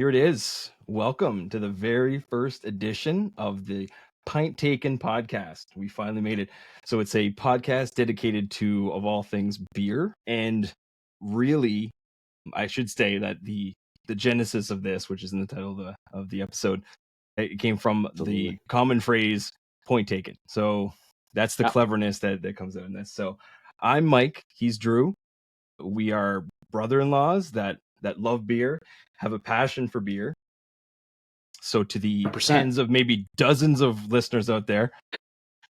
Here it is. Welcome to the very first edition of the Pint Taken podcast. We finally made it. So it's a podcast dedicated to, of all things, beer. And really, I should say that the genesis of this, which is in the title of the episode, it came from the common phrase "point taken." So that's the cleverness that comes out in this. So I'm Mike. He's Drew. We are brother-in-laws that love beer, have a passion for beer. So to the 100%. Tens of maybe dozens of listeners out there,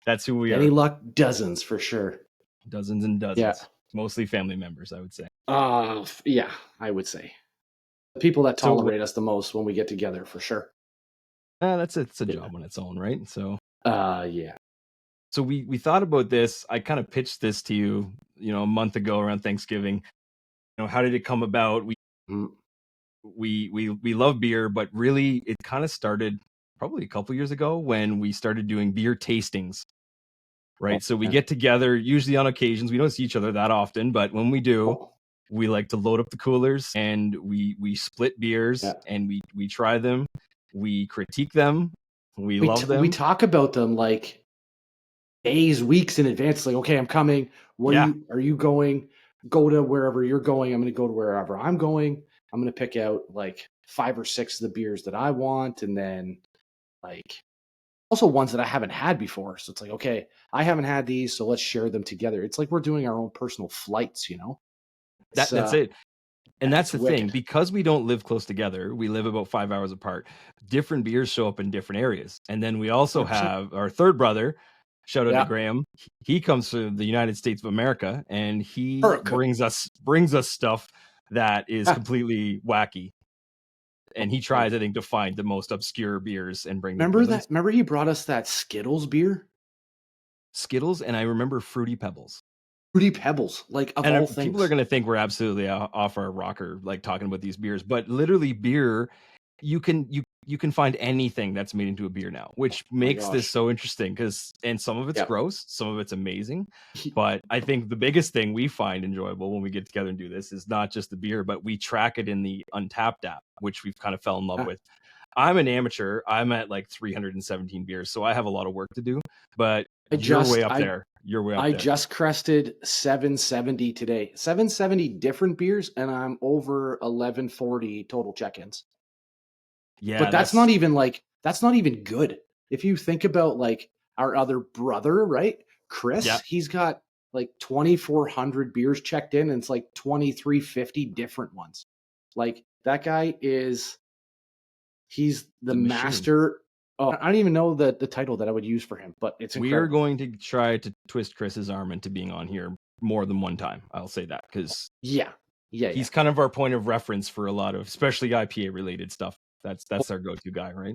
that's who we are. Any luck, dozens for sure. Dozens and dozens. Yeah. Mostly family members, I would say. Yeah, I would say. The people that tolerate us the most when we get together, for sure. It's a job on its own, right? So yeah. So we thought about this. I kind of pitched this to you, a month ago around Thanksgiving. How did it come about? We love beer, but really it kind of started probably a couple years ago when we started doing beer tastings, right? So we get together usually on occasions. We don't see each other that often, but when we do, we like to load up the coolers and we split beers and we try them, we critique them, we love them. We talk about them like days, weeks in advance. Like, okay, I'm coming. Are you going? Go to wherever you're going. I'm going to go to wherever I'm going. I'm going to pick out like 5 or 6 of the beers that I want. And then like also ones that I haven't had before. So it's like, okay, I haven't had these, so let's share them together. It's like we're doing our own personal flights, That's it. And that's the thing, because we don't live close together, we live about 5 hours apart. Different beers show up in different areas. And then we also have our third brother, shout out to Graham. He comes from the United States of America, and he brings us stuff that is completely wacky. And he tries, I think, to find the most obscure beers and bring them. Remember he brought us that Skittles beer? Skittles, and I remember Fruity Pebbles. Fruity Pebbles, like of all things. People are going to think we're absolutely off our rocker, like talking about these beers, but literally beer, you can find anything that's made into a beer now, which makes this so interesting and some of it's gross, some of it's amazing. But I think the biggest thing we find enjoyable when we get together and do this is not just the beer, but we track it in the Untapped app, which we've kind of fell in love with. I'm an amateur. I'm at like 317 beers, so I have a lot of work to do, but you're way up there. I just crested 770 today. 770 different beers, and I'm over 1140 total check-ins. Yeah, but that's not even good. If you think about like our other brother, right, Chris, he's got like 2,400 beers checked in, and it's like 2,350 different ones. Like that guy he's the master. Oh, I don't even know the title that I would use for him, but it's incredible. We are going to try to twist Chris's arm into being on here more than one time. I'll say that because he's kind of our point of reference for a lot of, especially IPA related stuff. That's our go-to guy, right?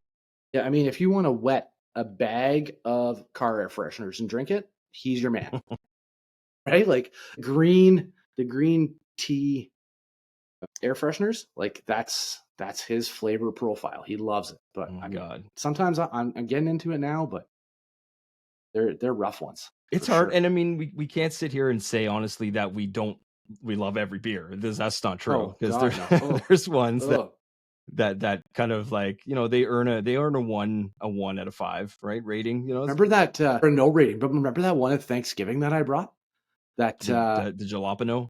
Yeah, I mean, if you want to wet a bag of car air fresheners and drink it, he's your man, right? Like the green tea air fresheners, like that's his flavor profile. He loves it. But sometimes I'm getting into it now, but they're rough ones. It's hard, and I mean, we can't sit here and say honestly that we love every beer. That's not true, because there's ones that kind of like they earn a 1 out of 5, right, rating. Remember that or no rating, but remember that one at Thanksgiving that I brought, that the jalapeno.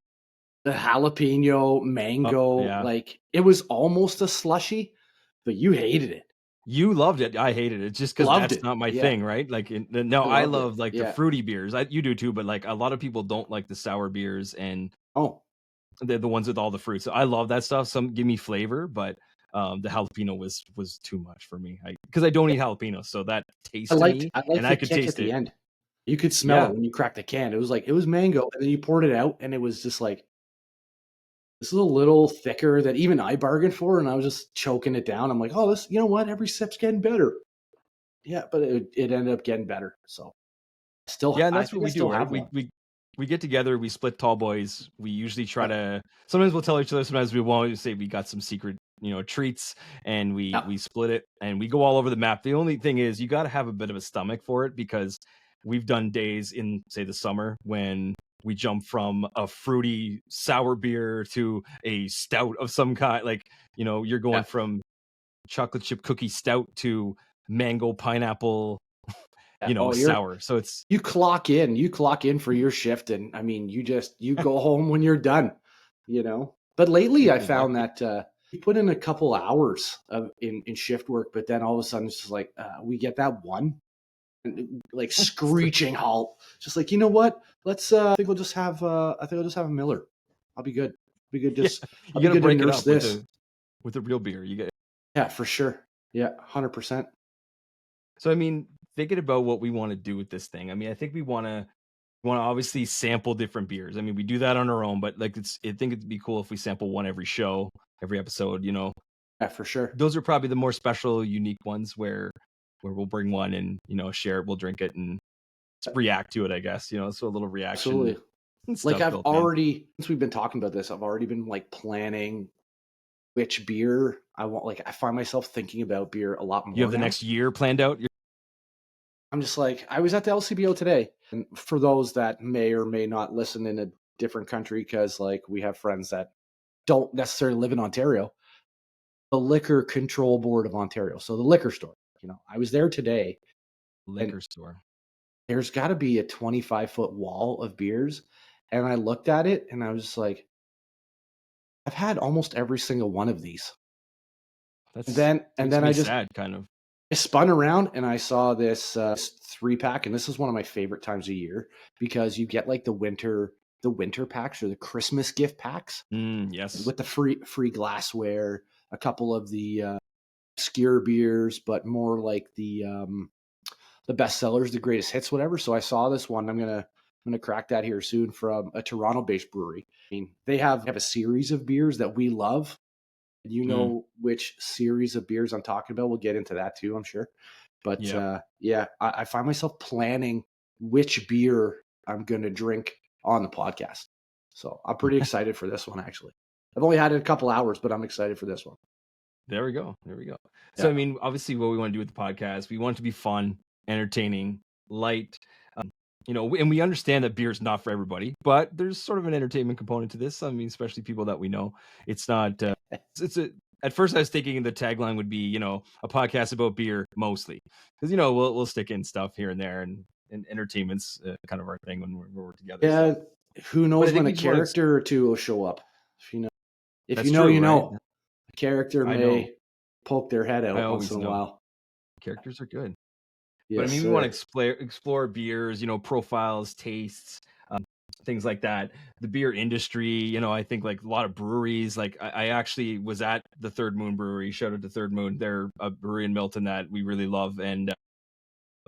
The jalapeno mango, like it was almost a slushy, but you hated it. You loved it. I hated it just because that's not my thing, right? Like, I love like the fruity beers. You do too, but like a lot of people don't like the sour beers and they're the ones with all the fruit. So I love that stuff. Some give me flavor, but the jalapeno was too much for me. Because I don't eat jalapenos, so that tasted me, and I could taste at the end. You could smell it when you cracked the can. It was mango, and then you poured it out, and it was just like, this is a little thicker than even I bargained for, and I was just choking it down. I'm like, oh, this, you know what? Every sip's getting better. Yeah, but it ended up getting better. So and that's what we do. Right? We get together, we split tall boys. We usually try to. Sometimes we'll tell each other. Sometimes we won't. Say we got some secret, treats, and we split it, and we go all over the map. The only thing is, you got to have a bit of a stomach for it, because we've done days in, say, the summer when we jump from a fruity sour beer to a stout of some kind. Like, you're going from chocolate chip cookie stout to mango pineapple, sour. So it's you clock in for your shift, and I mean, you go home when you're done, But lately, I found exactly. that you put in a couple hours in shift work, but then all of a sudden it's just like we get that one like screeching halt. Just like, you know what? Let's. I think I'll just have. A Miller. I'll be good. Be good. Yeah, Just I'll you be got to good to break it nurse up with this. a real beer. You get Yeah, for sure. Yeah, 100%. So I mean, thinking about what we want to do with this thing. I mean, I think we want to obviously sample different beers. I mean, we do that on our own, but like I think it'd be cool if we sample one every show, every episode. Yeah, for sure. Those are probably the more special, unique ones where we'll bring one and share it, we'll drink it and react to it. I guess so a little reaction Absolutely. and Like stuff I've built in. already, since we've been talking about this, I've already been like planning which beer I want. Like I find myself thinking about beer a lot You more have the now. next year planned out. I'm just like, I was at the LCBO today. And for those that may or may not listen in a different country, because like we have friends that don't necessarily live in Ontario, the Liquor Control Board of Ontario. So the liquor store, I was there today and Liquor store. there's got to be a 25-foot wall of beers. And I looked at it and I was just like, I've had almost every single one of these. And That's then, and makes then me sad, kind of. I spun around and I saw this 3-pack, and this is one of my favorite times of year because you get like the winter packs or the Christmas gift packs Yes. with the free glassware, a couple of the obscure beers, but more like the best sellers, the greatest hits, whatever. So I saw this one. I'm gonna crack that here soon from a Toronto-based brewery. I mean, they have a series of beers that we love. You Mm, know which series of beers I'm talking about. We'll get into that too, I'm sure. But yeah. yeah, I find myself planning which beer I'm going to drink on the podcast. So I'm pretty excited for this one, actually. I've only had it a couple hours, but I'm excited for this one. There we go. There we go. So, Yeah. I mean, obviously, what we want to do with the podcast, we want it to be fun, entertaining, light. And we understand that beer is not for everybody, but there's sort of an entertainment component to this. I mean, especially people that we know. It's not. It's a. At first, I was thinking the tagline would be, a podcast about beer mostly, because we'll stick in stuff here and there, and entertainment's kind of our thing when we're together. So, Yeah. Who but I knows think when we a just want to. character or two will show up? If you know, if That's you know, true, you right? know. A character I know. may poke their head I out once always in a know. while. Characters are good. But I Yes, mean, we want to sir. explore beers, profiles, tastes, things like that. The beer industry, I think like a lot of breweries. Like I actually was at the Third Moon Brewery. Shout out to Third Moon. They're a brewery in Milton that we really love, and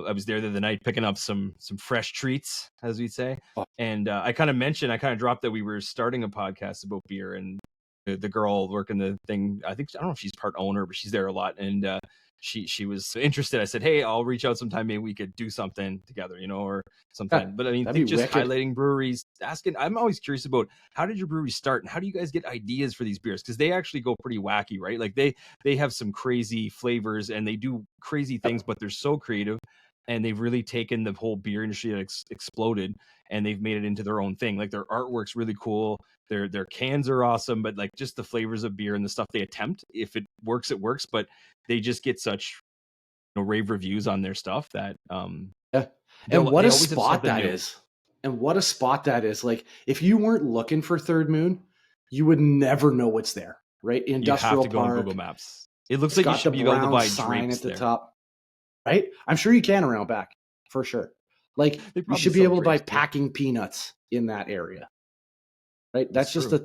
I was there the other night picking up some fresh treats, as we say. Oh, And I kind of dropped that we were starting a podcast about beer, and the girl working the thing, I don't know if she's part owner, but she's there a lot, and she was interested. I said, hey, I'll reach out sometime, maybe we could do something together, or yeah, something. But I mean, that'd be think just wicked. highlighting breweries, asking. I'm always curious about how did your brewery start, and how do you guys get ideas for these beers, because they actually go pretty wacky, right? Like they have some crazy flavors and they do crazy things, but they're so creative, and they've really taken the whole beer industry that exploded, and they've made it into their own thing. Like their artwork's really cool, their cans are awesome, but like just the flavors of beer and the stuff they attempt, if it works, it works. But they just get such rave reviews on their stuff that Yeah. And they what a always have spot something that new. is. And what a spot that is. Like, if you weren't looking for Third Moon, you would never know what's there, right? You'd have Industrial to go on Google Park. Maps. It looks It's like you got the should be able to brown buy sign drapes at the there. top, right? I'm sure you can around back for sure. Like, They you probably should be sell able to buy drapes too. packing peanuts in that area, right? That's That's just true.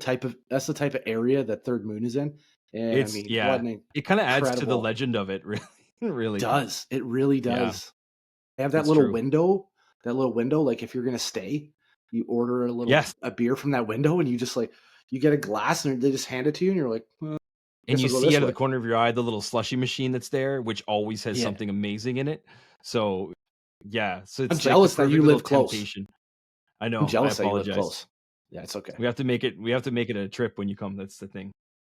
that's the type of area that Third Moon is in. And I It's mean, what yeah. an It kind of adds to the incredible legend of it, really. Really. does. It really Yeah, does. They have it's true. that little window. Like if you're gonna stay, you order Yes. a beer from that window, and you just like you get a glass, and they just hand it to you, and you're like, well, I And guess you I'll go see this out of the way. corner of your eye the little slushy machine that's there, which always has Yeah, something amazing in it. So yeah, so I'm it's like the jealous that you perfect little live close. temptation. I I'm know. I jealous that you live apologize. close. Yeah, it's okay. We have to make it a trip when you come. That's the thing.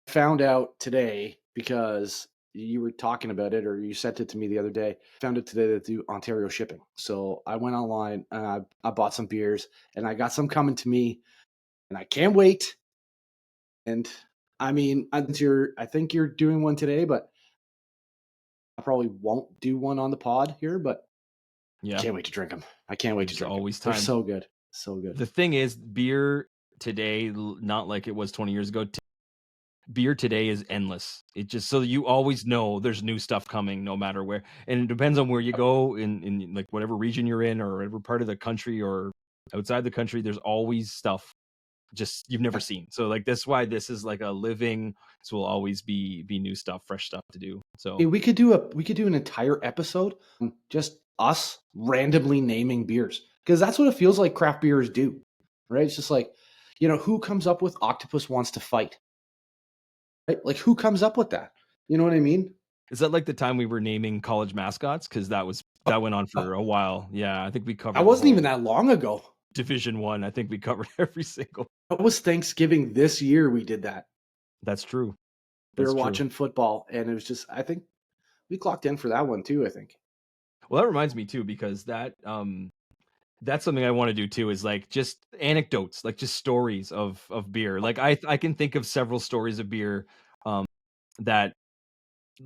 Found out today because you were talking about it, or you sent it to me the other day. Found it today that do Ontario shipping. So I went online and I bought some beers, and I got some coming to me, and I can't wait. And I mean, I think you're doing one today, but I probably won't do one on the pod here, but I Yeah, can't wait to drink them. I can't wait to there's drink them. always They're time. so good. So good. The thing is, beer today, not like it was 20 years ago. Beer today is endless. It just so you always know there's new stuff coming no matter where. And it depends on where you go in like whatever region you're in or whatever part of the country or outside the country, there's always stuff just you've never seen. So like that's why this is like a living. This will always be new stuff, fresh stuff to do. So Hey, we could do an entire episode just us randomly naming beers because that's what it feels like craft beers do, right? It's just like, who comes up with octopus wants to fight, right? Like who comes up with that? You know what I mean? is that like the time we were naming college mascots? Because that went on Oh, for a while. Yeah, I think we that covered the wasn't even whole that long ago. Division One. I think we covered every single. That was Thanksgiving this year. We did that. That's true. We were That's true. watching football, and it was just. I think we clocked in for that one too. I think. Well, that reminds me too, because that's something I want to do too, is like just anecdotes, like just stories of beer. Like I can think of several stories of beer um that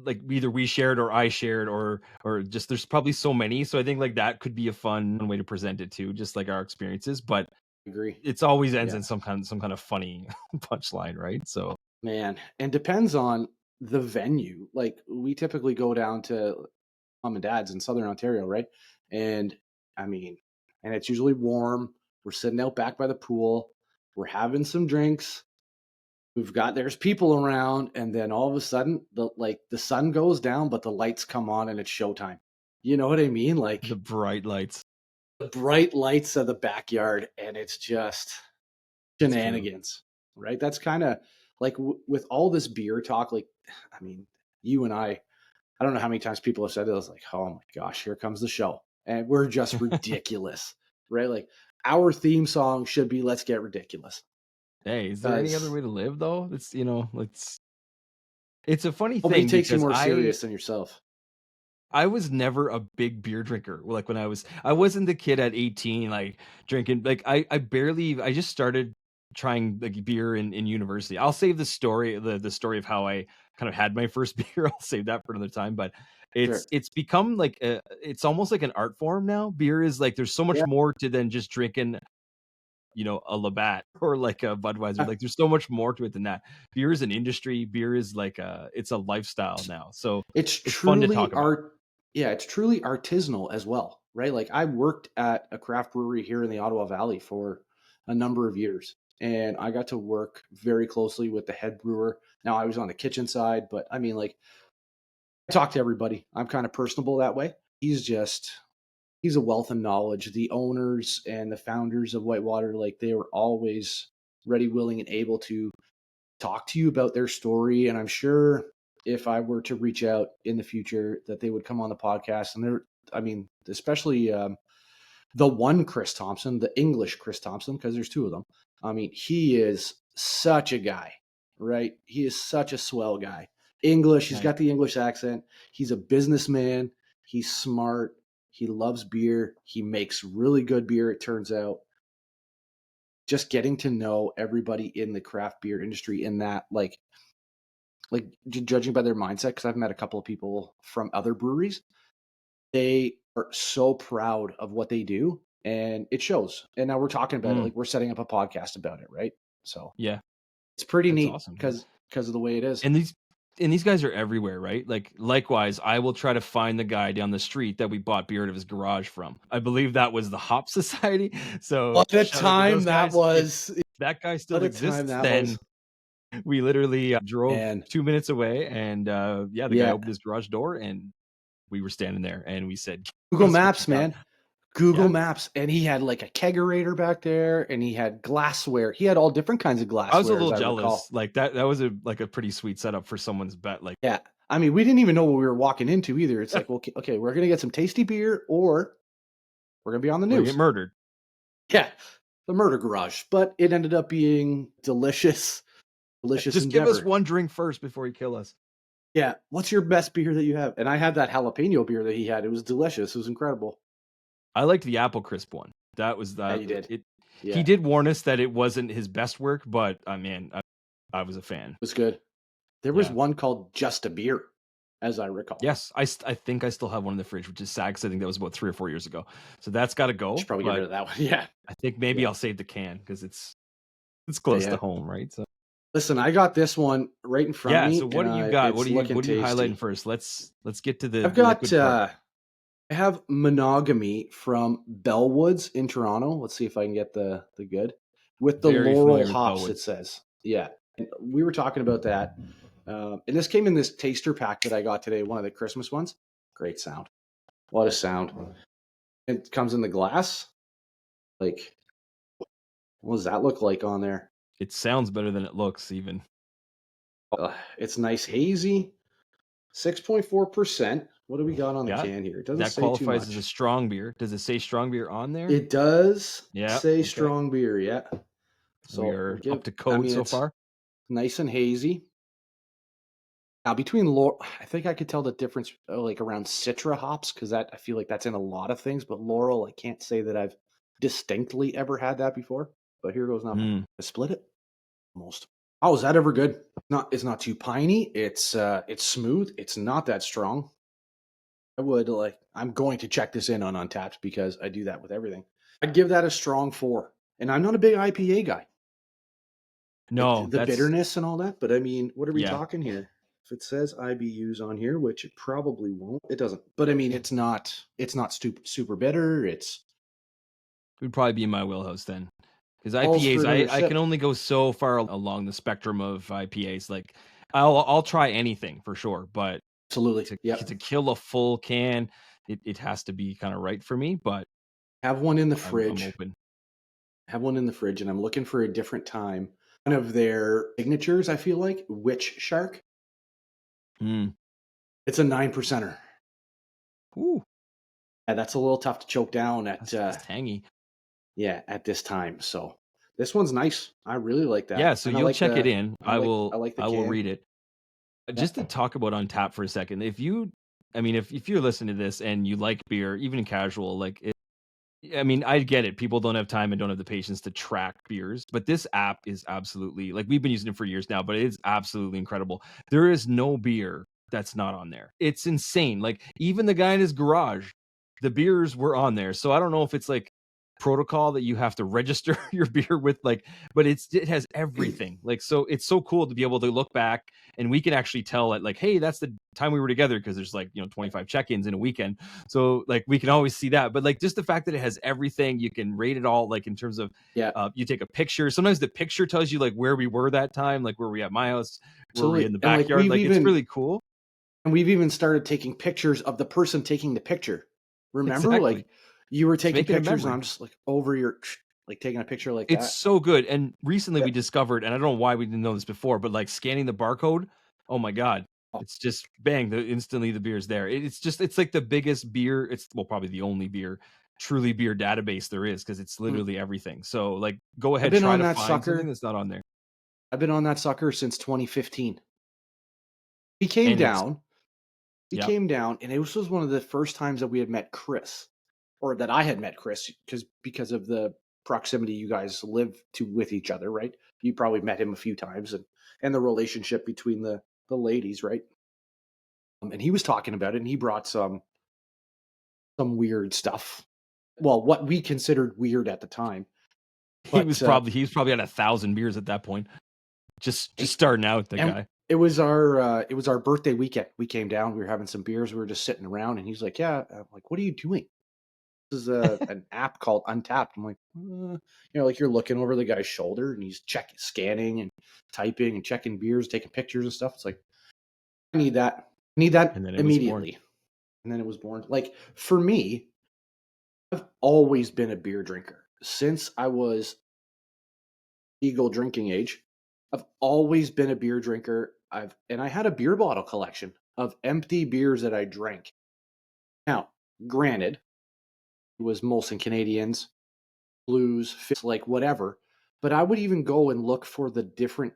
like either we shared or I shared or just there's probably so many. So I think like that could be a fun way to present it too, just like our experiences. But I agree. it's always ends Yeah. in some kind of funny punchline, right? So Man, and depends on the venue. Like we typically go down to mom and dad's in Southern Ontario, right? And I mean, and it's usually warm. We're sitting out back by the pool. We're having some drinks. There's people around, and then all of a sudden the sun goes down, but the lights come on and it's showtime. You know what I mean? the Like bright lights. the bright lights of the backyard, and it's just It's true. shenanigans, right? That's kind of like with all this beer talk. Like, I mean, you and I don't know how many times people have said this, like, oh my gosh, here comes the show. And we're just ridiculous, right? Like, our theme song should be Let's Get Ridiculous. Hey, is there any other Because way to live though? It's a funny nobody thing takes you because more I serious than yourself. I was never a big beer drinker. Like when I wasn't the kid at 18 like drinking like I just started trying like beer in university. I'll save the story of how I kind of had my first beer. I'll save that for another time, but Sure. it's become like it's almost like an art form now. Beer is like there's so much Yeah. more to than just drinking, a Labatt or like a Budweiser. Uh, Like there's so much more to it than that. Beer is an industry. Beer is like it's a lifestyle now. So It's it's fun to truly talk about. art. Yeah, it's truly artisanal as well, right? Like I worked at a craft brewery here in the Ottawa Valley for a number of years, and I got to work very closely with the head brewer. Now I was on the kitchen side, but I mean, like I talk to everybody. I'm kind of personable that way. He's a wealth of knowledge. The owners and the founders of Whitewater, like they were always ready, willing, and able to talk to you about their story. And I'm sure if I were to reach out in the future, that they would come on the podcast. And I mean, especially the one Chris Thompson, the English Chris Thompson, because there's two of them. I mean, he is such a guy, right? He is such a swell guy. English, he's Nice. got the English accent. He's a businessman. He's smart. He loves beer. He makes really good beer, it turns out. Just getting to know everybody in the craft beer industry in that, judging by their mindset, because I've met a couple of people from other breweries, they are so proud of what they do, and it shows. And now we're talking about it, Mm, like we're setting up a podcast about it, right? So yeah, it's pretty that's neat awesome. because of the way it is. And these guys are everywhere, right? Like likewise, I will try to find the guy down the street that we bought beer out of his garage from. I believe that was the Hop Society. So What a shout out to time those that guys. If was! that guy What still a time exists, that then was, we literally drove and 2 minutes away, and yeah, the guy yeah, opened his garage door, and we were standing there, and we said, "Give Google us what you Maps, got." man. Google Yeah, Maps, and he had like a kegerator back there, and he had glassware. He had all different kinds of I was a glassware, as little I jealous. recall. Like that was a pretty sweet setup for someone's bet. Like Yeah, I mean, we didn't even know what we were walking into either. It's like, okay, we're gonna get some tasty beer, or we're gonna be on the we're gonna get news. murdered. Yeah, the murder garage, but it ended up being delicious, delicious Just give us endeavor. one drink first before you kill us. Yeah, what's your best beer that you have? And I had that jalapeno beer that he had. It was delicious. It was incredible. I liked the apple crisp one. That was Yeah, that you did. it. He Yeah, it did warn us that it wasn't his best work, but I mean, I was a fan. was good. There was Yeah. one called Just a Beer. as I recall. Yes, I think I still have one in the fridge, which is sad because I think that was about 3 or 4 years ago. So that's got to Should go. probably get rid But of that one. Yeah. I think maybe Yeah. I'll save the can because it's Yeah. close to Yeah. home, right? So Listen, I got this one right in front of yeah. So me, what and do you got? it's looking What are you highlighting tasty. first? Let's get to the I've got liquid part. I have Monogamy from Bellwoods in Toronto. Let's see if I can get the good with the Very Laurel familiar with hops. Bellwood. It says, yeah. And we were talking about that, and this came in this taster pack that I got today, one of the Christmas ones. Great sound. What a sound! It comes in the glass. Like, what does that look like on there? It sounds better than it looks, even. It's nice hazy, 6.4%. What do we got on the Yeah, can here? It doesn't that say too qualifies as a much. strong beer. Does it say strong beer on there? It does Yeah. say Okay. strong beer, yeah. We So we'll are up give. to I code mean, so it's far. nice and hazy. Now between Laurel, I think I could tell the difference, like around Citra hops, because that I feel like that's in a lot of things. But Laurel, I can't say that I've distinctly ever had that before. But here goes nothing. Hmm. I split it almost. Oh, is that ever good? It's not too piney. It's smooth. It's not that strong. I'm going to check this in on Untapped because I do that with everything. I'd give that a strong 4. And I'm not a big IPA guy. No, The that's bitterness and all that, but I mean, what are we yeah. talking here? If it says IBUs on here, which it probably won't, it doesn't. But I mean, it's not super bitter. It's It would probably be in my wheelhouse then. Because calls for IPAs, another I can sip. only go so far along the spectrum of IPAs. Like I'll try anything for sure, but Absolutely. to Yep. kill a full can, it has to be kind of right for me. But Have one in the I'm fridge. open. Have one in the fridge, and I'm looking for a different time. One of their signatures, I feel like, Witch Shark. Mm. It's a 9%er. Ooh, Yeah, that's a little tough to choke down that's tangy. at this time. So this one's nice. I really like Yeah, that, so and I you'll like check it the in. I like the I will can. read it. Yeah. Just to talk about Untapped for a second. I mean, if you're listening to this and you like beer, even in casual, like I mean, I get it. People don't have time and don't have the patience to track beers, but this app is absolutely like we've been using it for years now, but it is absolutely incredible. There is no beer that's not on there. It's insane. Like even the guy in his garage, the beers were on there. So I don't know if it's like protocol that you have to register your beer with but it has everything. Like so it's so cool to be able to look back and we can actually tell it like hey, that's the time we were together because there's like, 25 check-ins in a weekend. So like we can always see that, but like just the fact that it has everything, you can rate it all like in terms of Yeah, you take a picture. Sometimes the picture tells you like where we were that time, like where we at my house, where we in absolutely. the And like backyard. Like it's really cool. we've even started taking pictures of the person taking the picture. Remember, Exactly. like you were Just taking make it a pictures, and memory. I'm just like over your like taking a picture like It's that. so good. And recently Yeah. we discovered, and I don't know why we didn't know this before, but like scanning the barcode, oh my God. Oh, It's just bang, instantly the beer's there. It's like the biggest beer, it's well, probably the only truly beer database there is because it's mm. literally everything. So like go I've ahead, been try on to that find something sucker. that's not on there. I've been on that sucker since 2015. He came And it's down. He yeah. came down, and it was one of the first times that we had met Chris, or that I had met Chris, because of the proximity you guys live to with each other, right? You probably met him a few times, and the relationship between the ladies, right? And he was talking about it, and he brought some weird stuff. Well, what we considered weird at the time, but He was probably at 1,000 beers at that point. Just and, starting out, the and guy. it was our birthday weekend. We came down, we were having some beers, we were just sitting around, and he's like, "Yeah," I'm like, "What are you doing?" This is an app called Untapped. I'm like, like you're looking over the guy's shoulder, and he's scanning and typing and checking beers, taking pictures and stuff. It's like I need that. I need that And then it was born. immediately. And then it was born. Like for me, I've always been a beer drinker since I was legal drinking age. I've always been a beer drinker. I had a beer bottle collection of empty beers that I drank. Now, granted, it was Molson Canadians, Blues, like whatever. But I would even go and look for the different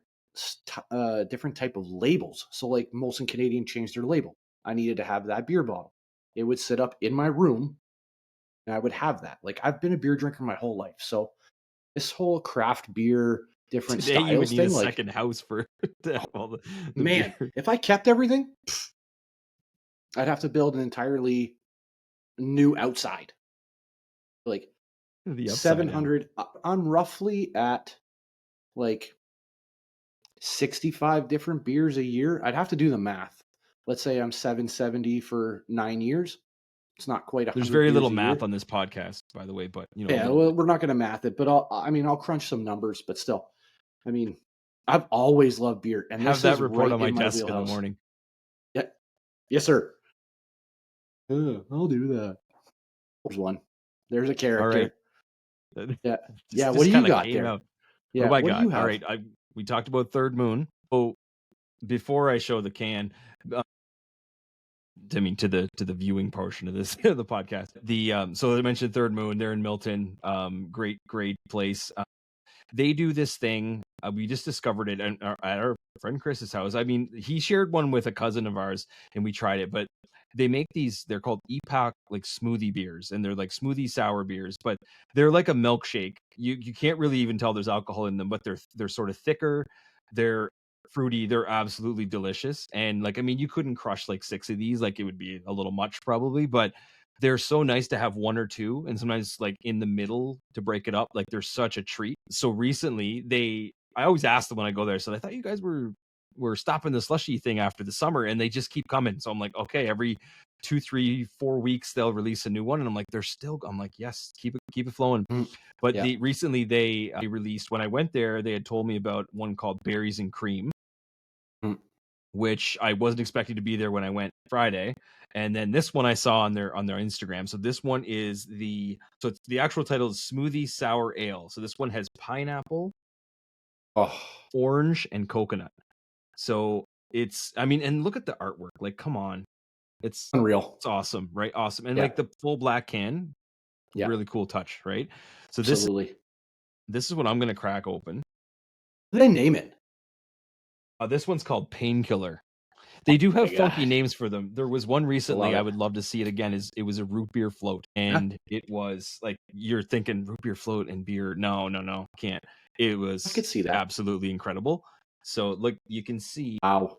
type of labels. So like Molson Canadian changed their label. I needed to have that beer bottle. It would sit up in my room, and I would have that. Like I've been a beer drinker my whole life, so this whole craft beer, different Today you would styles need a thing, like second house for to have all the man, beer. if I kept everything, I'd have to build an entirely new outside. Like The upside down. 700. I'm roughly at like 65 different beers a year. I'd have to do the math. Let's say I'm 770 for 9 years. It's not quite There's 100 very little beers a math year. on this podcast, by the way, but a Yeah, little well, bit. we're not going to math it, but I'll crunch some numbers, but still. I mean, I've always loved beer, and Have this that is report right on my in my desk in the wheelhouse. morning. Yeah. Yes, sir. I'll do that. There's one. There's a All right. character. Yeah. Yeah. What Just do you kind of got came there? out. What Yeah. do I What do got? you All have? right. We talked about Third Moon. So before I show the can, to the viewing portion of this the podcast. So I mentioned Third Moon. They're in Milton. Great place. They do this thing. We just discovered it at our friend Chris's house. I mean, he shared one with a cousin of ours, and we tried it. But they make these. They're called epoch like smoothie beers, and they're like smoothie sour beers. But they're like a milkshake. You can't really even tell there's alcohol in them, but they're sort of thicker. They're fruity. They're absolutely delicious. And like, I mean, you couldn't crush like 6 of these. Like, it would be a little much probably, but they're so nice to have one or two, and sometimes like in the middle to break it up. Like, they're such a treat. So recently I always ask them when I go there, so I thought you guys were stopping the slushy thing after the summer, and they just keep coming. So I'm like, okay, every 2, 3, 4 weeks they'll release a new one, and I'm like, I'm like, yes, keep it flowing. But Yeah. recently they released, when I went there, they had told me about one called Berries and Cream, which I wasn't expecting to be there when I went Friday. And then this one I saw on their Instagram. So this one is the actual title is Smoothie Sour Ale. So this one has pineapple, orange, and coconut. So and look at the artwork. Like, come on. It's Unreal. It's awesome, right? Awesome. And Yeah. like the full black can, Yeah. really cool touch, right? So Absolutely. this is what I'm gonna crack open. What did they name it? This one's called Painkiller. They do have funky God. names for them. There was one recently, Love I it. would love to see it again, it was a root beer float, and it was like, you're thinking root beer float and beer. No, can't. It I was could see that. absolutely incredible. So look, you can see, Wow.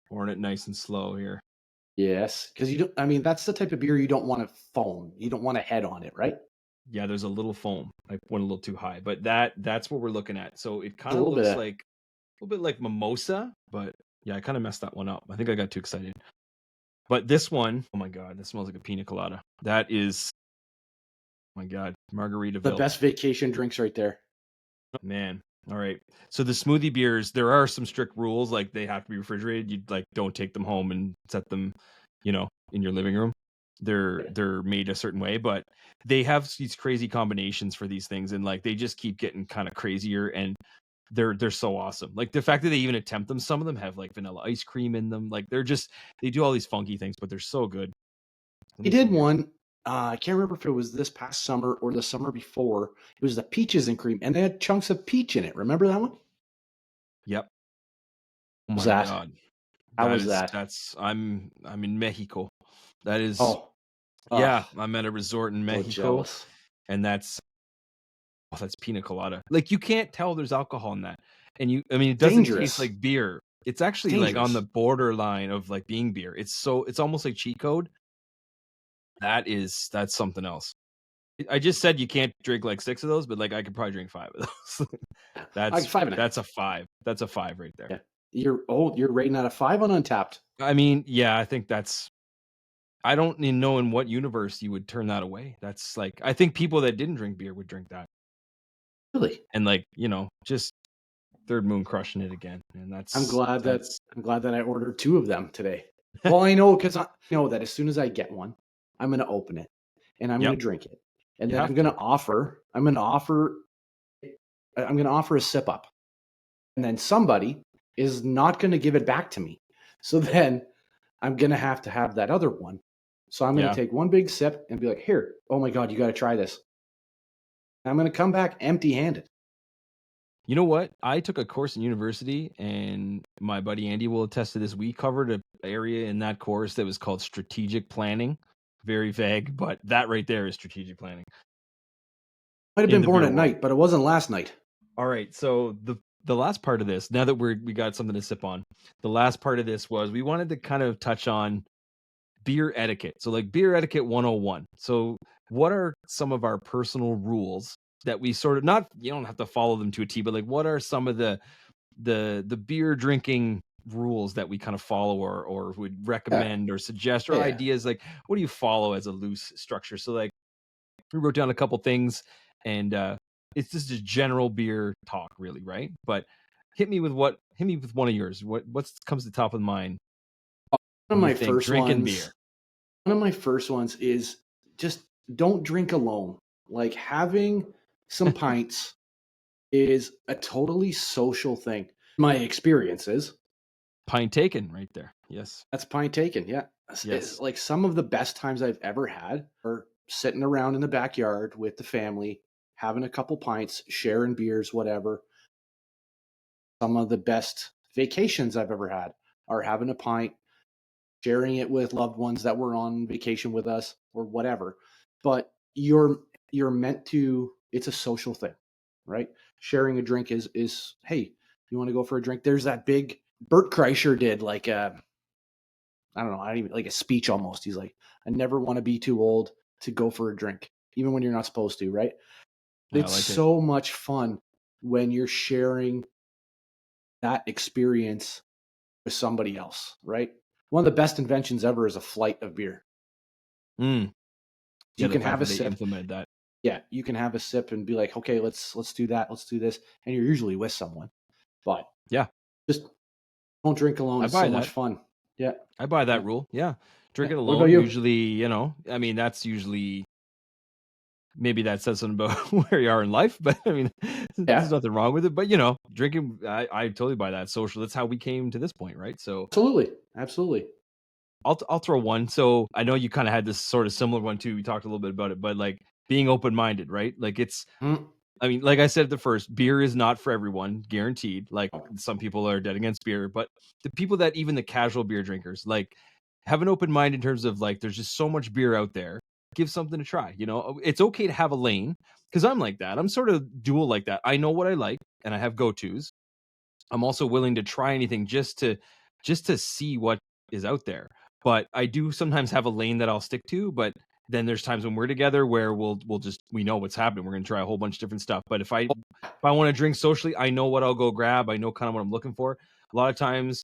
pouring it nice and slow here. Yes, because that's the type of beer you don't want to foam. You don't want to head on it, right? Yeah, there's a little foam. I went a little too high, but that's what we're looking at. So it kind A of little bit looks of, like a little bit like mimosa, but yeah, I kind of messed that one up. I think I got too excited. But this one, oh my god, this smells like a pina colada. That is, oh my god, Margaritaville. the best vacation drinks right there. Man. All right. So the smoothie beers, there are some strict rules, like they have to be refrigerated. You like don't take them home and set them, in your living room. They're made a certain way, but they have these crazy combinations for these things, and like they just keep getting kind of crazier, and they're so awesome. Like the fact that they even attempt them, some of them have like vanilla ice cream in them. Like they do all these funky things, but they're so good. He did one. I can't remember if it was this past summer or the summer before. It was the peaches and cream, and they had chunks of peach in it. Remember that one? Yep. Oh Was my that? god. How was that? I'm in Mexico. That is, yeah. I'm at a resort in Mexico, jealous. and that's pina colada. Like, you can't tell there's alcohol in that, and it doesn't taste like beer. It's actually like on the borderline of like being beer. It's almost like cheat code. That's something else. I just said you can't drink like 6 of those, but like I could probably drink 5 of those. That's 5.5. That's a 5. That's a 5 right there. Yeah. You're rating out of 5 on Untapped. I mean, yeah, I think I don't even know in what universe you would turn that away. That's like, I think people that didn't drink beer would drink that. Really? And like, just Third Moon crushing it again. And I'm glad that I ordered 2 of them today. Well, I know, because I know that as soon as I get one, I'm going to open it and I'm going to drink it, and then I'm going to offer a sip up, and then somebody is not going to give it back to me. So then I'm going to have that other one. So I'm going to take one big sip and be like, here, oh my God, you got to try this. I'm going to come back empty-handed. You know what? I took a course in university, and my buddy Andy will attest to this. We covered an area in that course that was called strategic planning. Very vague, but that right there is strategic planning. Might have been born at night, but it wasn't last night. All right. So the last part of this, now that we got something to sip on, the last part of this was we wanted to kind of touch on beer etiquette. So like beer etiquette 101. So what are some of our personal rules that we sort of, not, you don't have to follow them to a T, but like what are some of the beer drinking rules that we kind of follow or would recommend or suggest or Yeah. ideas? Like what do you follow as a loose structure? So like we wrote down a couple things, and it's just a general beer talk really, right? But hit me with one of yours. What comes to the top of mind One of when you my think first drinking ones beer? one of my first ones is just don't drink alone. Like having some pints is a totally social thing. My experiences, Pint taken right there. Yes. that's pint taken. Yeah. It's Yes. like some of the best times I've ever had are sitting around in the backyard with the family, having a couple pints, sharing beers, whatever. Some of the best vacations I've ever had are having a pint, sharing it with loved ones that were on vacation with us or whatever. But you're meant to, it's a social thing, right? Sharing a drink is hey, you want to go for a drink? There's that big Bert Kreischer did like a, I don't know, I don't even like a speech almost. He's like, I never want to be too old to go for a drink, even when you're not supposed to, right? Yeah, I It's like it. so much fun when you're sharing that experience with somebody else, right? One of the best inventions ever is a flight of beer. Mm. Yeah, You the can fact have a that they sip. implemented that. Yeah, you can have a sip and be like, okay, let's do that, let's do this, and you're usually with someone. But Yeah, just don't drink alone. I It's buy so much that. fun. Yeah, I buy yeah, that rule. Yeah. Drink yeah. it What about alone. you? Usually, I mean, that's usually, maybe that says something about where you are in life, but I mean, there's Yeah, nothing wrong with it. But drinking, I totally buy that. Social. That's how we came to this point, right? So absolutely, absolutely. I'll throw one. So I know you kind of had this sort of similar one too. We talked a little bit about it, but like being open minded, right? Like it's, Mm. I mean, like I said at the first, beer is not for everyone, guaranteed. Like some people are dead against beer, but the people that, even the casual beer drinkers, like have an open mind in terms of like there's just so much beer out there. Give something to try. It's okay to have a lane, because I'm like that. I'm sort of dual like that. I know what I like and I have go-tos. I'm also willing to try anything just to see what is out there. But I do sometimes have a lane that I'll stick to, but then there's times when we're together where we know what's happening. We're going to try a whole bunch of different stuff. But if I want to drink socially, I know what I'll go grab. I know kind of what I'm looking for. A lot of times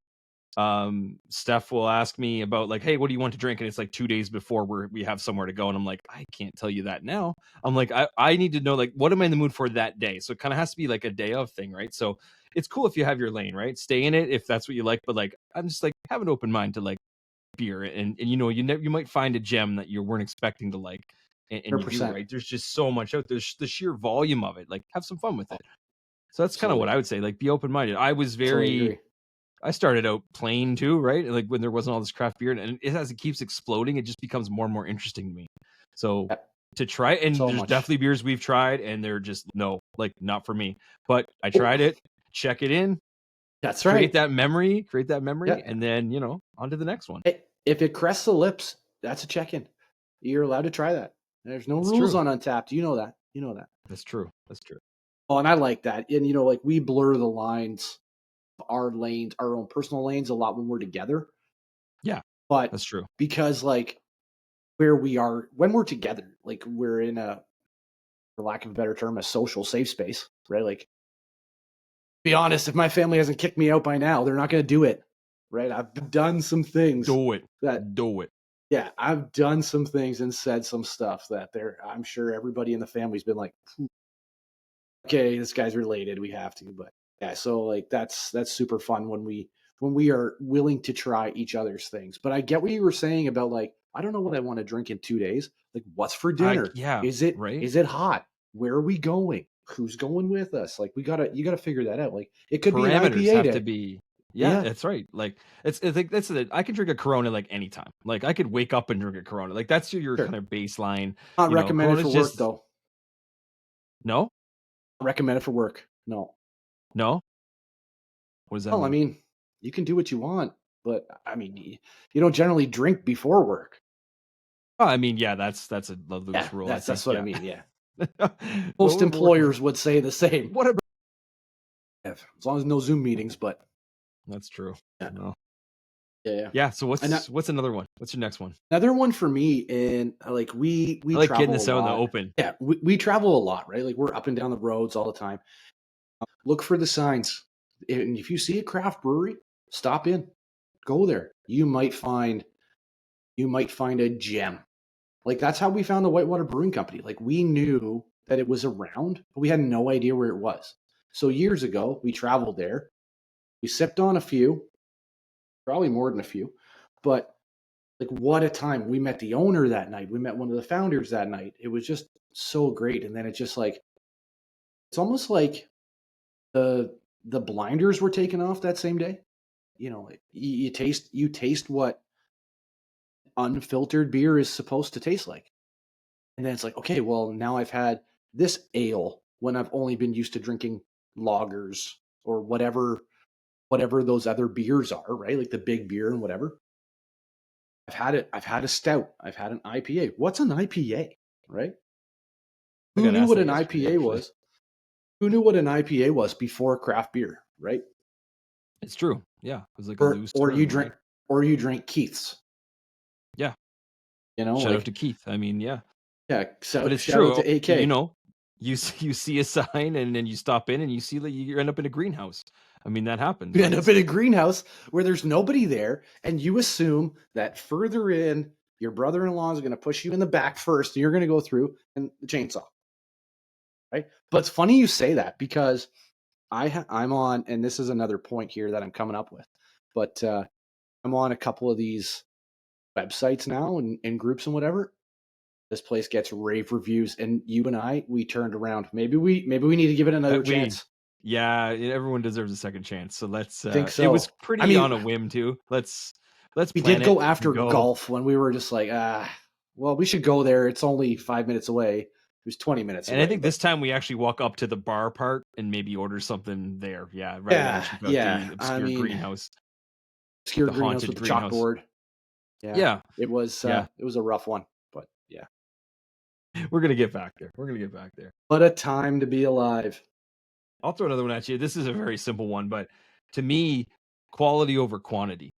Steph will ask me about like, hey, what do you want to drink? And it's like 2 days before we have somewhere to go, and I'm like, I can't tell you that now. I'm like, I need to know, like, what am I in the mood for that day? So it kind of has to be like a day of thing, right? So it's cool if you have your lane, right? Stay in it if that's what you like, but like I'm just like, have an open mind to like beer, and you might find a gem that you weren't expecting to like, and Hundred you do, percent. right? There's just so much out there. There's the sheer volume of it. Like, have some fun with it. So that's kind of what Absolutely, I would say. Like, be open minded. absolutely agree. I started out plain too, right? Like when there wasn't all this craft beer, and as it keeps exploding, it just becomes more and more interesting to me. So Yeah, to try, and so there's much. definitely beers we've tried, and they're just no, like not for me. But I Oh, tried it, check it in, that's create right. that memory, Yeah. and then on to the next one. If it crests the lips, that's a check-in. You're allowed to try that. There's no That's rules true. on Untapped. You know that. You know that. That's true. That's true. Oh, and I like that. And like we blur the lines, our lanes, our own personal lanes a lot when we're together. Yeah, But that's true. because like where we are when we're together, like we're in a, for lack of a better term, a social safe space, right? Like, be honest, if my family hasn't kicked me out by now, they're not going to do it, right? I've done some things Do it. that, Do it. yeah, I've done some things and said some stuff that I'm sure everybody in the family's been like, okay, this guy's related. We have to, but yeah. So like that's super fun when we are willing to try each other's things. But I get what you were saying about like I don't know what I want to drink in 2 days. Like what's for dinner? Yeah. Right. Is it hot? Where are we going? Who's going with us? Like you gotta figure that out. Like it could be an Parameters IPA have to day. be. Yeah, Yeah, that's right. Like it's like that's it. I can drink a Corona like anytime. Like I could wake up and drink a Corona. Like that's your kind sure. of baseline. Not recommended for Corona's work just though. no, Not recommended for work. No. no. What does that Well, I mean? mean, you can do what you want, but I mean, you don't generally drink before work. Oh, I mean, yeah, that's a Yeah, loose rule. I that's think. what I Yeah. mean. Yeah. But Most we're working. employers would say the same. What about? As long as no Zoom meetings, but That's true. yeah. No. Yeah. Yeah. So And what's another one? What's your next one? another one for me, and like we I like getting travel a this out in the lot. open. Yeah, we travel a lot, right? Like we're up and down the roads all the time. Look for the signs. And if you see a craft brewery, stop in. Go there. You might find a gem. Like that's how we found the Whitewater Brewing Company. Like we knew that it was around, but we had no idea where it was. So years ago, we traveled there. We sipped on a few, probably more than a few, but like what a time. We met the owner that night. We met one of the founders that night. It was just so great. And then it's just like it's almost like the the blinders were taken off that same day. Like, you taste what unfiltered beer is supposed to taste like. And then it's like, okay, well, now I've had this ale when I've only been used to drinking lagers or whatever those other beers are, right? Like the big beer and whatever. I've had a stout. I've had an IPA. What's an IPA, right? I Who got knew asked what that an yesterday, IPA actually. was? Who knew what an IPA was before craft beer, right? It's true. Yeah, it was like a Or loose or you term, drink right? or you drink Keith's, Yeah. Shout out like to Keith. I mean, yeah, yeah, but it's shout out true. to AK. You know, you see a sign and then you stop in and you see that you end up in a greenhouse. I mean, that happens, You end right? up in a greenhouse where there's nobody there, and you assume that further in, your brother-in-law is going to push you in the back first, and you're going to go through and the chainsaw, right? But it's funny you say that because I'm on, and this is another point here that I'm coming up with, but I'm on a couple of these websites now and groups and whatever. This place gets rave reviews, and you and we turned around. Maybe we need to give it another We chance. Yeah, everyone deserves a second chance. So let's I think it was so. I pretty mean, on a whim too. Let's we plan did it go and after go. golf when we were just like, well, we should go there. It's only 5 minutes away. It was 20 minutes And I away, think but this time we actually walk up to the bar part and maybe order something there. Yeah, rather than yeah, check out yeah. the I obscure mean, greenhouse, obscure the greenhouse haunted with the greenhouse. chalkboard. Yeah, Yeah, yeah. it was a rough one, but yeah. We're gonna get back there. We're gonna get back there. What a time to be alive. I'll throw another one at you. This is a very simple one, but to me, quality over quantity.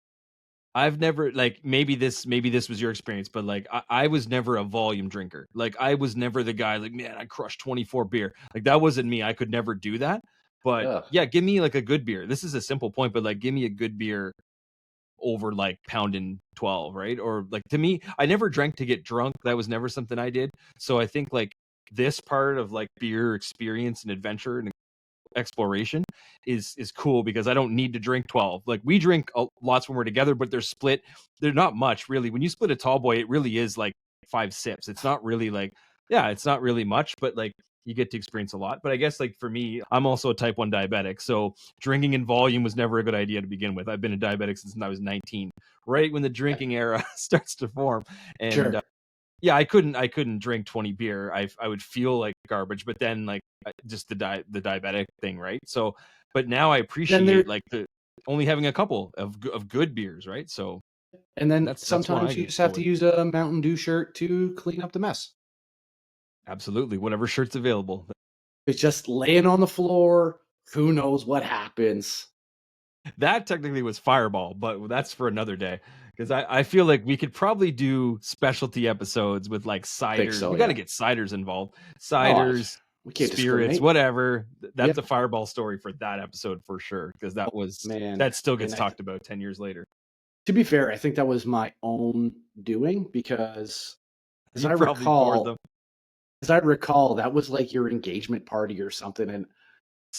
I've never like maybe this was your experience, but like I was never a volume drinker. Like I was never the guy like, man, I crushed 24 beer. Like that wasn't me. I could never do that. But Ugh. yeah, give me like a good beer. This is a simple point, but like give me a good beer over like pounding 12, right? Or like to me, I never drank to get drunk. That was never something I did. So I think like this part of like beer experience and adventure and exploration is cool because I don't need to drink 12. Like we drink lots when we're together, but they're split. They're not much really. When you split a tall boy, it really is like 5 sips. It's not really like, yeah, it's not really much, but like you get to experience a lot. But I guess like for me, I'm also a type 1 diabetic. So drinking in volume was never a good idea to begin with. I've been a diabetic since I was 19, right when the drinking era starts to form. And Sure. yeah, I couldn't drink 20 beer. I would feel like garbage, but then like just the diabetic thing, right? So, but now I Then appreciate there like the only having a couple of good beers, right? So and then that's why I sometimes you just go have to with use a Mountain Dew shirt to clean up the mess. absolutely whatever shirt's available. It's just laying on the floor. Who knows what happens? That technically was Fireball, but that's for another day. Because I feel like we could probably do specialty episodes with like I think ciders. so, We got to yeah. get ciders involved, Oh, ciders, we can't spirits, discriminate. whatever. Yeah. That's a Fireball story for that episode for sure. Because Oh, man. that still gets And talked about 10 years later. to be fair, I think that was my own doing because as You I probably poured recall, them that was like your engagement party or something. And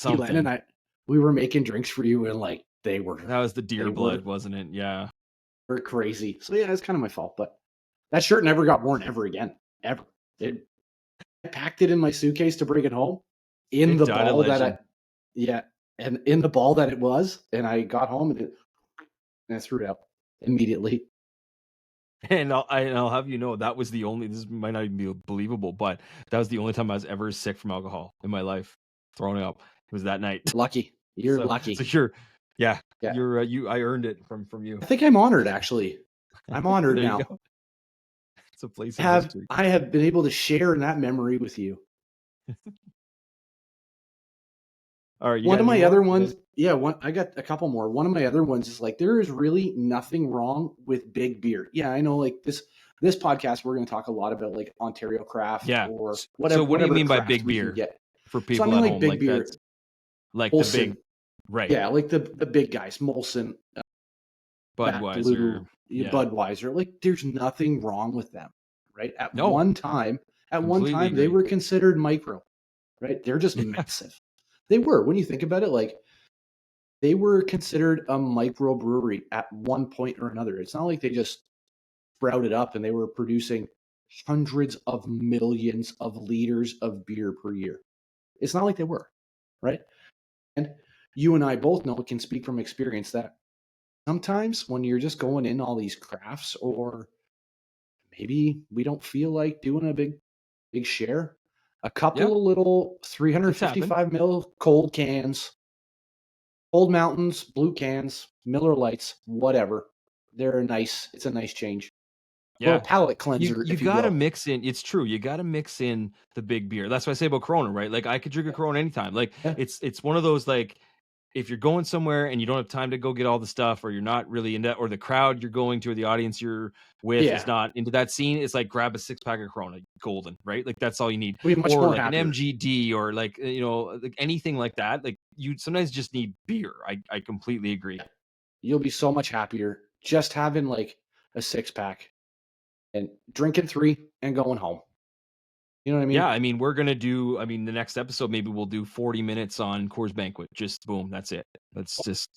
Len and something. we were making drinks for you, and like That was the they deer were blood, wasn't it? Yeah. were crazy. So yeah, it's kind of my fault. But that shirt never got worn ever again, ever. It I packed it in my suitcase to bring it home in It the died a ball that legend. yeah, and in the ball that it was, and I got home and I threw it out immediately. And I'll have you know that was the only. This might not even be believable, but that was the only time I was ever sick from alcohol in my life. Throwing up. It was that night. Lucky, you're So lucky. yeah, Yeah, you. I earned it from you. I think I'm honored. Actually, I'm honored There you now. go. It's a place of history. I have been able to share in that memory with you. All right, you One got of any my more? other You ones, got Yeah, I got a couple more. One of my other ones is like there is really nothing wrong with big beer. Yeah, I know like this podcast we're going to talk a lot about like Ontario craft Yeah. or So what do you whatever mean by craft big we can beer get. for So I people mean at like home? big Like beer, that's like the big, Molson. right? Yeah, like the big guys, Molson, Back Budweiser. Blue, Yeah. Budweiser. Like there's nothing wrong with them, right? No, At one completely time they agree. were considered micro, right? They're just massive. They were when you think about it, like they were considered a microbrewery at one point or another. It's not like they just sprouted up and they were producing hundreds of millions of liters of beer per year. It's not like they were, right? And you and I both know, can speak from experience, that sometimes when you're just going in all these crafts, or maybe we don't feel like doing a big share, a Yeah, couple of little it's happened. 355 mil cold cans, Old Mountains, blue cans, Miller Lights, whatever. It's a nice change. A little Yeah. palate You cleanser, you if you gotta will. mix in. It's true. You gotta mix in the big beer. That's what I say about Corona, right? Like I could drink a Yeah. Corona anytime. Like Yeah. it's one of those like if you're going somewhere and you don't have time to go get all the stuff, or you're not really into, or the crowd you're going to, or the audience you're with is Yeah. not into that scene, it's like grab a 6-pack of Corona, golden, right? Like that's all you need, We'll be much or more like an happier. MGD, or like like anything like that. Like you sometimes just need beer. I completely agree. Yeah. You'll be so much happier just having like a 6-pack and drinking 3 and going home. You know what I Yeah, mean? I mean, we're gonna do. I mean, the next episode maybe we'll do 40 minutes on Coors Banquet. Just boom, that's it. That's just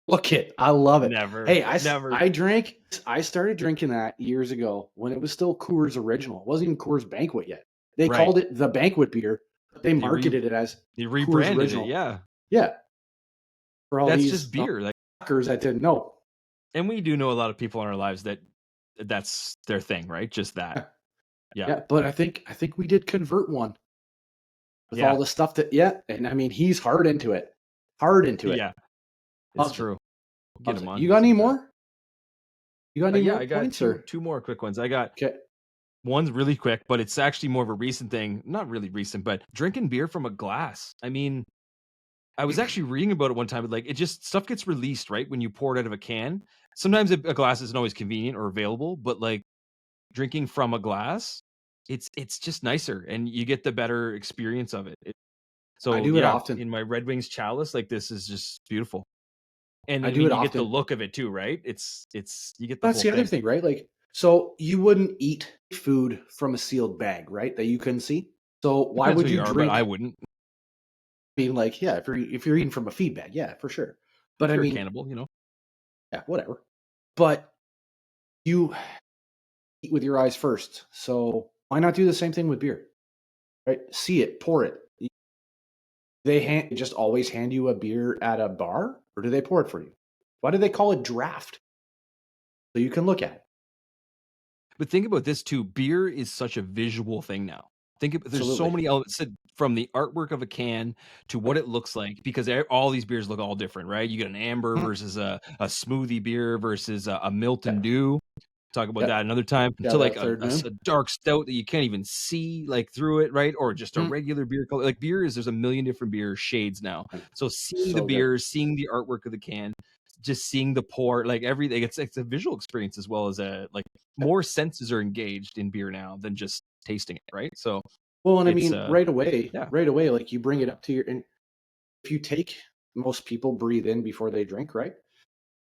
Look it. I love it. never, Hey, never. I started drinking that years ago when it was still Coors Original. It wasn't even Coors Banquet yet. They Right. called it the Banquet beer, but they They re marketed it as they Coors rebranded it. Original. Yeah, Yeah. For all that's just these beer. Like, fuckers that didn't know. and we do know a lot of people in our lives that that's their thing, right? Just that. Yeah. Yeah, Yeah, but I think we did convert one with all yeah, the stuff that, yeah, and I mean he's hard into it. Hard into it. yeah. It's Loves it. true. We'll get Loves him it. on You here got any sometime. more? You got any Yeah, more I got points, two or two more quick ones. I got okay? one's really quick, but it's actually more of a recent thing. Not really recent, but drinking beer from a glass. I mean, I was actually reading about it one time, but like it just stuff gets released, right? When you pour it out of a can. Sometimes a glass isn't always convenient or available, but like drinking from a glass, it's just nicer and you get the better experience of it. I So do it yeah, often. in my Red Wings chalice, like this is just beautiful. And I I do mean it you get the often. look of it too, right? It's you get the That's whole the other thing. thing, right? Like, so you wouldn't eat food from a sealed bag, right? That you couldn't see. So why Depends who would you you are, but I drink? wouldn't. Being like, yeah, if you're eating from a feed bag, yeah, for sure. But If I you're a mean, cannibal. yeah, whatever. But you eat with your eyes first. So why not do the same thing with beer, right? See it, pour it. They just always hand you a beer at a bar, or do they pour it for you? Why do they call it draft? So you can look at it. But think about this too. Beer is such a visual thing now. There's so Absolutely. many elements from the artwork of a can to what Yep. it looks like, because all these beers look all different, right? You get an amber Mhm. versus a smoothie beer versus a Milton Yep. Dew. Talk about that Yep. another time. To Shout like out Third a Moon. dark stout that you can't even see like through it, right? Or just a Mhm. regular beer color. Like there's a million different beer shades now. So seeing the So good. beer, seeing the artwork of the can, just seeing the pour, like everything, it's a visual experience as well as a like Yep. more senses are engaged in beer now than just tasting it, right? So Well, and I it's mean, yeah. right away, like you bring it up to and if you take, most people breathe in before they drink, right?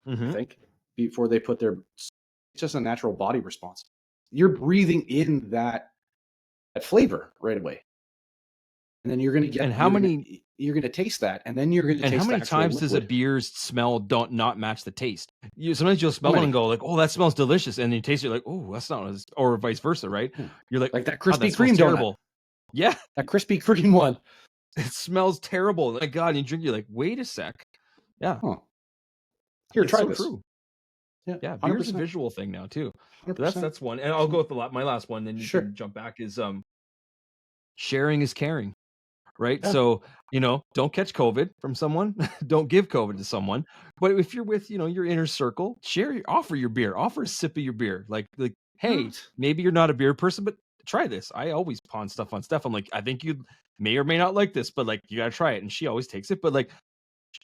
I Hmm. think before they put their, it's just a natural body response. You're breathing in that flavor right away, and then And how many you're gonna taste that, and then you're gonna and how taste the many actual times does a liquid. beer's smell don't not match the taste? Sometimes you'll So smell it and many, go like, "Oh, that smells delicious," and then you taste it like, "Oh, that's not," or vice versa, right? yeah. You're like, Like that "God, that Krispy smells Kreme donut, terrible." Yeah, that Krispy Kreme one. it smells terrible. My God, and you drink, you're like, "Wait a sec." Yeah, Huh. Here, it's try so this. true. Yeah, Yeah, hundred beer's a percent, visual thing now too. hundred But that's percent. that's one, and I'll go with my last one. Then you can Sure. jump back. Is sharing is caring, right? Yeah. So don't catch COVID from someone, don't give COVID to someone. But if you're with your inner circle, offer your beer, offer a sip of your beer. Like, hey, Not. maybe you're not a beer person, but try this. I always pawn stuff on Steph. I'm like, I think you may or may not like this, but like you gotta try it. And she always takes it. But like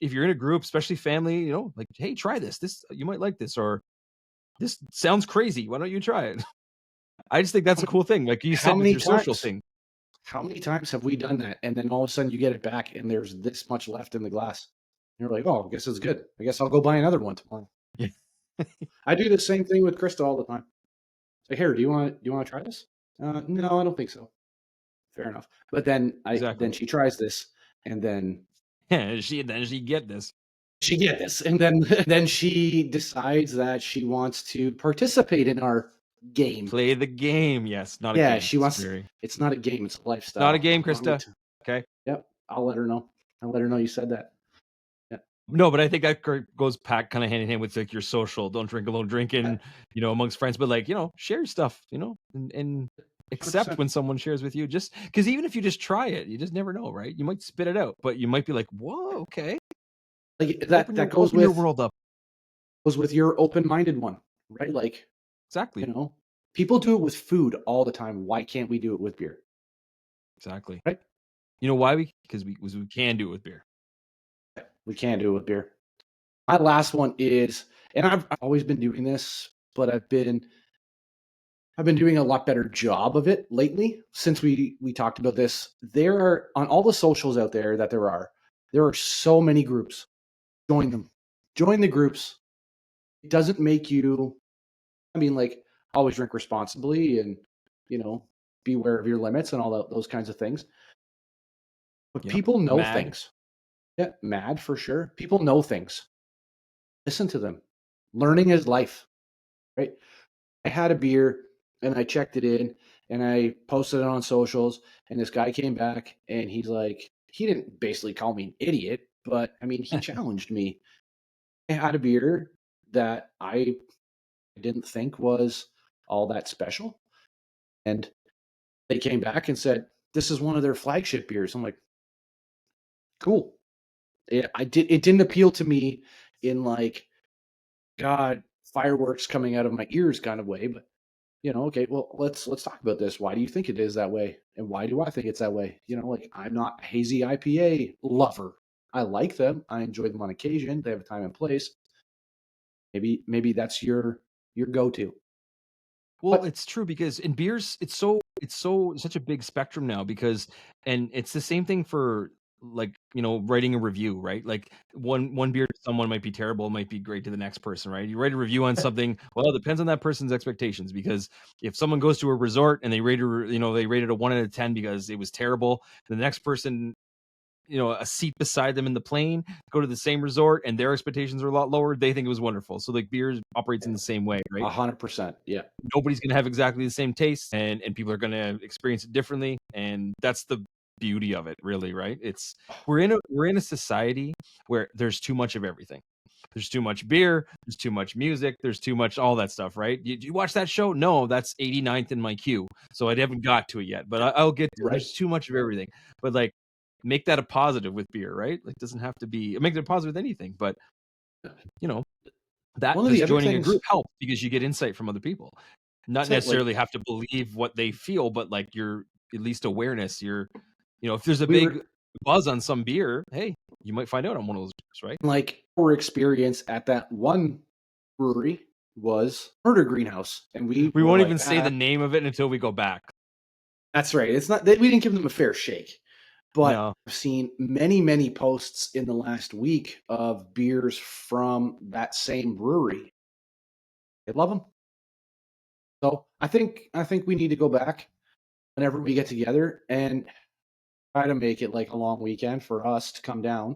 if you're in a group, especially family, you know, like, hey, try this. This you might like this, or this sounds crazy. Why don't you try it? I just think that's a cool thing. Like you How said with many your social times? thing. How many times have we done that? And then all of a sudden you get it back and there's this much left in the glass. And you're like, oh, I guess it's good. I guess I'll go buy another one tomorrow. Yeah. I do the same thing with Krista all the time. Say, here, do you want to try this? No, I don't think so. Fair enough. But then Exactly. she tries this, and then Yeah, she get this. she get this, and then then she decides that she wants to participate in our game. Play the game. Yes, not a Yeah, game. she It's wants. very It's not a game; it's a not a lifestyle. game, Allow me Krista. to. Okay. Yep, I'll let her know. I'll let her know you said that. Yeah, No, but I think that goes pack kind of hand in hand with like your social. Don't drink alone, drinking, you know, amongst friends. But like, you know, share stuff, you know, and accept 100%. when someone shares with you. Just because even if you just try it, you just never know, right? You might spit it out, but you might be like, "Whoa, okay." Like that Open your world up. goes with your open-minded one, right? Like, Exactly. people do it with food all the time. Why can't we do it with beer? Exactly. Right? You know why because we can do it with beer. We can do it with beer. My last one is, and I've always been doing this, but I've been doing a lot better job of it lately since we talked about this. There are on all the socials out there that there are so many groups. Join them. Join the groups. It doesn't make you, I mean, like, always drink responsibly and, you know, be aware of your limits and all those kinds of things. But Yep. people know Mad. things. Yeah, mad for sure. People know things. Listen to them. Learning is life, right? I had a beer and I checked it in and I posted it on socials, and this guy came back and he's like, he didn't basically call me an idiot, but I mean, he challenged me. I had a beer that I didn't think was all that special. And they came back and said, this is one of their flagship beers. I'm like, cool. It didn't appeal to me in like, God, fireworks coming out of my ears kind of way, but okay, well, let's talk about this. Why do you think it is that way? And why do I think it's that way? Like, I'm not a hazy IPA lover. I like them. I enjoy them on occasion. They have a time and place. Maybe that's your go-to. Well, But it's true because in beers, it's such a big spectrum now because and it's the same thing for like, you know, writing a review, right? Like one beer to someone might be terrible, might be great to the next person, right? You write a review on something, well, it depends on that person's expectations because if someone goes to a resort and they they rated a 1 out of 10 because it was terrible, the next person, you know, a seat beside them in the plane, go to the same resort and their expectations are a lot lower, they think it was wonderful. So like beers operates in the same way, right? 100%, yeah. Nobody's going to have exactly the same taste, and people are going to experience it differently, and that's the beauty of it, really, right? It's we're in a society where there's too much of everything. There's too much beer, there's too much music, there's too much all that stuff, right? You watch that show? No, that's 89th in my queue, so I haven't got to it yet, but I'll get to it. Right. There's too much of everything, but like make that a positive with beer, right? Like, doesn't have to be make it a positive with anything, but you know, that One of the does other joining a things, group help because you get insight from other people. Not that's it. Like, necessarily have to believe what they feel, but like your at least awareness. You know, if there's a we big were buzz on some beer, hey, you might find out on one of those beers, right? like our experience at that one brewery was Murder Greenhouse, and we We were won't like, even say the name of it until we go back. that's right. It's not that we didn't give them a fair shake. But No. I've seen many, many posts in the last week of beers from that same brewery. They love them. So I think we need to go back whenever we get together and try to make it like a long weekend for us to come down.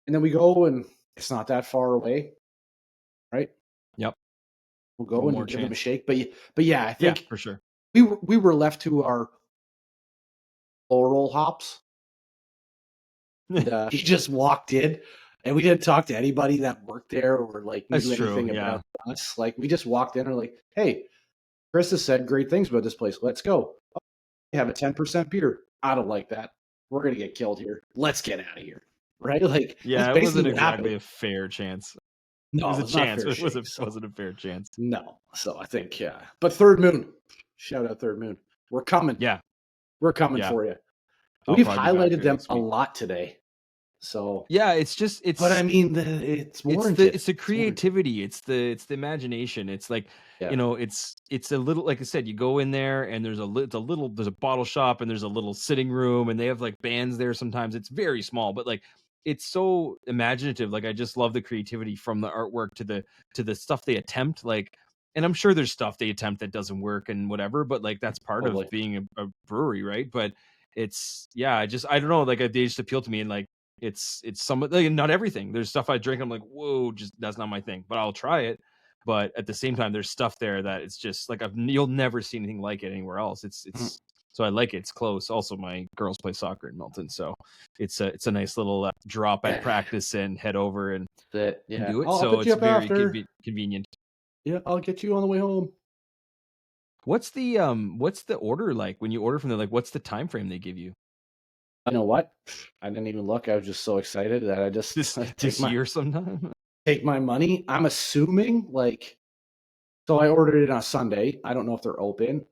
And then we go, and it's not that far away, right? Yep. We'll go One and more give them a chance. shake. But yeah, I Yeah, think for sure. we were left to our oral hops. And, he just walked in, and we didn't talk to anybody that worked there or like That's knew true. anything Yeah. about us. Like, we just walked in and like, hey, Chris has said great things about this place. Let's go. Oh, we have a 10% beer. I don't like that. We're gonna get killed here. Let's get out of here. Right? Like, that's Yeah, it basically wasn't what happened. exactly a fair chance. It was No, a it's not chance, fair but shake. wasn't a fair chance. No. So I think, yeah. But Third Moon, shout out Third Moon. We're coming. Yeah. We're coming Yeah. for you. I'll We've probably be back highlighted them next a week. lot today. So yeah, it's but I mean, it's warranted. it's the creativity, it's the imagination. It's like, Yeah, it's a little, like I said, you go in there and there's there's a bottle shop and there's a little sitting room and they have like bands there sometimes. It's very small, but like it's so imaginative. Like I just love the creativity from the artwork to the stuff they attempt. Like, and I'm sure there's stuff they attempt that doesn't work and whatever, but like that's part of totally. being a brewery, right? But it's, yeah, I don't know, like they just appeal to me. And like it's some, like, not everything. There's stuff I drink, I'm like, whoa, just that's not my thing, but I'll try it. But at the same time, there's stuff there that it's just like you'll never see anything like it anywhere else. Mhm. So I like it. It's close. Also, my girls play soccer in Milton, so it's a nice little drop at Yeah, practice and head over that and yeah. do it. I'll So pick you it's up very after. convenient. Yeah, I'll get you on the way home. What's the order like when you order from them? Like, what's the time frame they give you? You know what? I didn't even look. I was just so excited that I just This year sometime? take my money. I'm assuming like so I ordered it on Sunday. I don't know if they're open.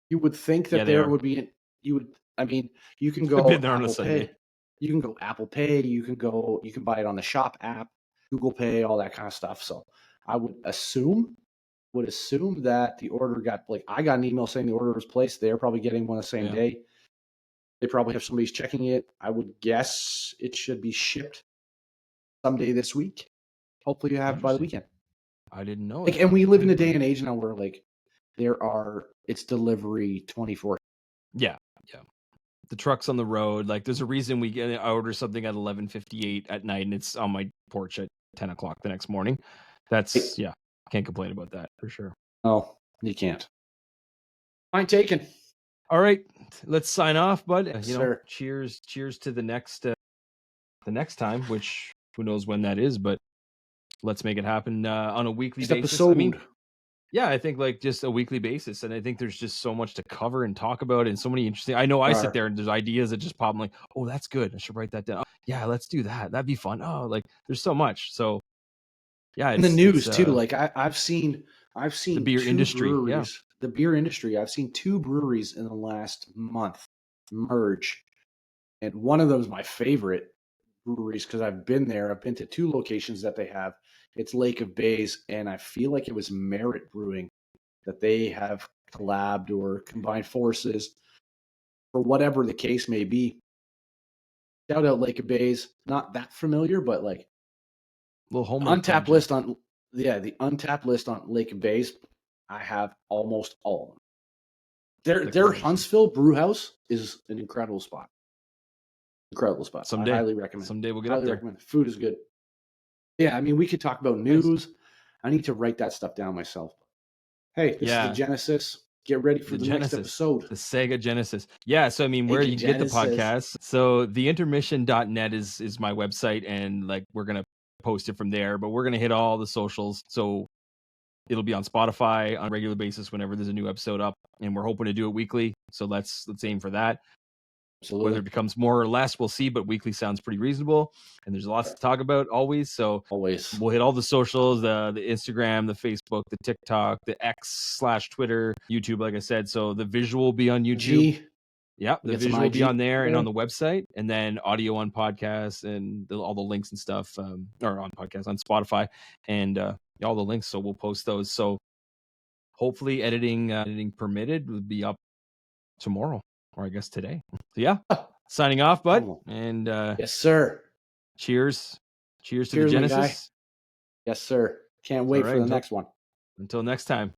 You would think Yeah, that they there are. would be you would I mean, you can I've been go there on a Apple Sunday. Pay. You can go Apple Pay, you can buy it on the shop app, Google Pay, all that kind of stuff. So I would assume that the order got like I got an email saying the order was placed. They're probably getting one the same Yeah, day. They probably have somebody's checking it. I would guess it should be shipped someday this week. Hopefully you have it by the interesting. weekend. I didn't know Like, that. and we live in a day But and age now where like it's delivery 24. yeah, yeah. The truck's on the road. Like, there's a reason I order something at 11:58 at night, and it's on my porch at 10 o'clock the next morning. Hey, That's, yeah, can't complain about that for sure. oh, you can't. Fine taken. All right, let's sign off, bud. Yes, sir. Cheers to the next time, which who knows when that is, but let's make it happen on a weekly Next basis. I mean, episode. yeah, I think like just a weekly basis, and I think there's just so much to cover and talk about, and so many interesting. I know I sit there and there's ideas that just pop. I'm like, oh, that's good. I should write that down. Oh, yeah, let's do that. That'd be fun. Oh, like there's so much. So yeah, In the it's news too. Like I've the seen beer two industry. Yeah, breweries. The beer industry. I've seen two breweries in the last month merge, and one of them is my favorite breweries because I've been there. I've been to two locations that they have. It's Lake of Bays, and I feel like it was Merit Brewing that they have collabed or combined forces or whatever the case may be. Shout out Lake of Bays. Not that familiar, but like little homework untapped project. list on the untapped list on Lake of Bays. I have almost all of them. Their Declaration. Huntsville brew house is an incredible spot. Incredible spot. I Someday, highly recommend. someday we'll get up Highly there. recommend. Food is good. Yeah, I mean we could talk about Nice. news. I need to write that stuff down myself. Hey, this is the Yeah, Genesis. Get ready for the the next Genesis, episode. the Sega Genesis. Yeah, so I mean, where Sega you can get the Genesis. podcast. So theintermission.net is my website, and like we're gonna post it from there, but we're gonna hit all the socials. So it'll be on Spotify on a regular basis whenever there's a new episode up, and we're hoping to do it weekly. So let's aim for that. Whether Absolutely. it becomes more or less, we'll see, but weekly sounds pretty reasonable. And there's lots to talk about always. So Always. we'll hit all the socials, the Instagram, the Facebook, the TikTok, the X/Twitter, YouTube, like I said. So the visual will be on YouTube. G. Yeah, We the got some visual will be IG on there and on there. the website, and then audio on podcasts and all the links and stuff, or on podcasts on Spotify, and all the links. So we'll post those. So hopefully, editing permitted, will be up tomorrow, or I guess today. So yeah, signing off, bud, Oh, and yes, sir. cheers to the Cheers, my guy. Genesis. Yes, sir. Can't All wait right, for the next one. until next time.